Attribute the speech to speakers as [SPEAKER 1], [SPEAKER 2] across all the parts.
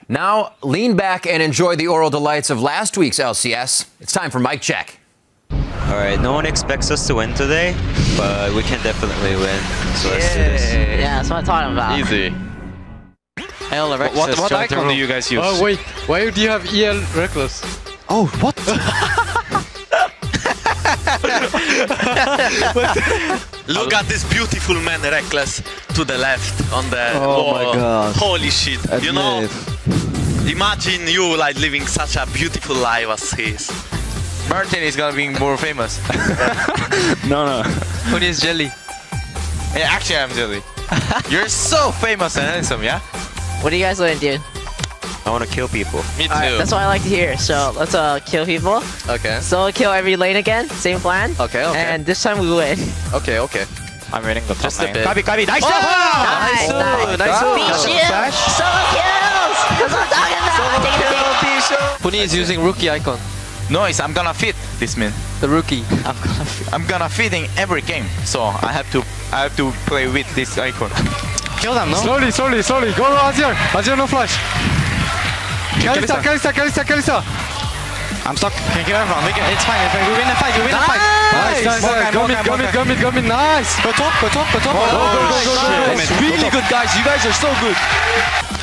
[SPEAKER 1] Now, lean back and enjoy the oral delights of last week's LCS. It's time for mic check.
[SPEAKER 2] Alright, no one expects us to win today, but we can definitely win. So let's do this.
[SPEAKER 3] Yeah, that's what I'm talking about.
[SPEAKER 4] Easy.
[SPEAKER 5] What icon do you guys use?
[SPEAKER 4] Oh wait, why do you have EL Reckless?
[SPEAKER 5] Oh, what?
[SPEAKER 6] Look at this beautiful man, Reckless, to the left on the
[SPEAKER 5] Oh my god.
[SPEAKER 6] Holy shit, you know, imagine you like living such a beautiful life as he is.
[SPEAKER 5] Martin is gonna be more famous.
[SPEAKER 2] No.
[SPEAKER 5] Who is Jelly? Yeah, actually I'm Jelly. You're so famous and handsome, yeah?
[SPEAKER 3] What are you guys gonna do?
[SPEAKER 2] I want to kill people.
[SPEAKER 5] Me too.
[SPEAKER 3] Alright, that's what I like to hear. So let's kill people.
[SPEAKER 5] Okay.
[SPEAKER 3] So kill every lane again. Same plan.
[SPEAKER 5] Okay.
[SPEAKER 3] And this time we win.
[SPEAKER 5] Okay.
[SPEAKER 2] I'm reading the top
[SPEAKER 5] Just a
[SPEAKER 2] lane.
[SPEAKER 5] bit.
[SPEAKER 2] Kabi, nice
[SPEAKER 3] Nice,
[SPEAKER 2] job!
[SPEAKER 3] nice.
[SPEAKER 5] Nice.
[SPEAKER 3] Solo kills! That's what I'm talking about. Take it.
[SPEAKER 4] Puni is using rookie icon.
[SPEAKER 5] Noise, I'm gonna fit this man.
[SPEAKER 4] The rookie.
[SPEAKER 5] I'm gonna fit in every game, so I have to play with this icon.
[SPEAKER 4] Kill them, no? Slowly. Go Azir. Azir no flash. Kalista.
[SPEAKER 5] I'm stuck. Can you get everyone? It's fine. We win the fight.
[SPEAKER 4] Nice. Go mid. Nice.
[SPEAKER 5] Go top.
[SPEAKER 4] Go.
[SPEAKER 5] It's really good, guys. You guys are so good.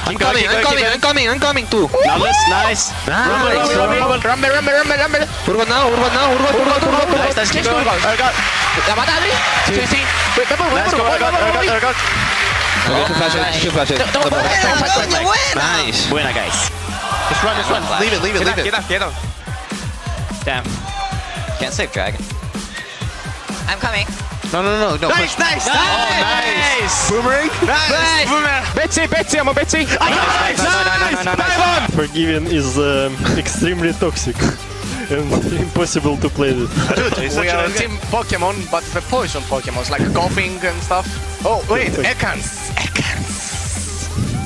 [SPEAKER 4] I'm coming too.
[SPEAKER 2] Nice.
[SPEAKER 4] Rumble. Urban now.
[SPEAKER 2] Nice, keep going.
[SPEAKER 3] La mata, Adri. Sí.
[SPEAKER 2] Let's go.
[SPEAKER 5] Nice.
[SPEAKER 2] Buena, guys.
[SPEAKER 5] Just run. Leave it.
[SPEAKER 4] Get up.
[SPEAKER 2] Damn. Can't save Dragon.
[SPEAKER 3] I'm coming.
[SPEAKER 4] No.
[SPEAKER 5] Nice.
[SPEAKER 2] Nice.
[SPEAKER 5] Boomerang.
[SPEAKER 3] Nice.
[SPEAKER 4] Betsy, I'm a Betsy.
[SPEAKER 2] Nice.
[SPEAKER 7] Forgiven is extremely toxic and impossible to play with.
[SPEAKER 4] We are team Pokemon, but the poison Pokemons like coughing and stuff. Oh wait, Ekans.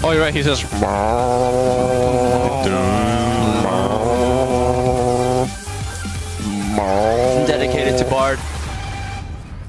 [SPEAKER 4] Oh, you're right. He says.
[SPEAKER 2] Dedicated to Bard.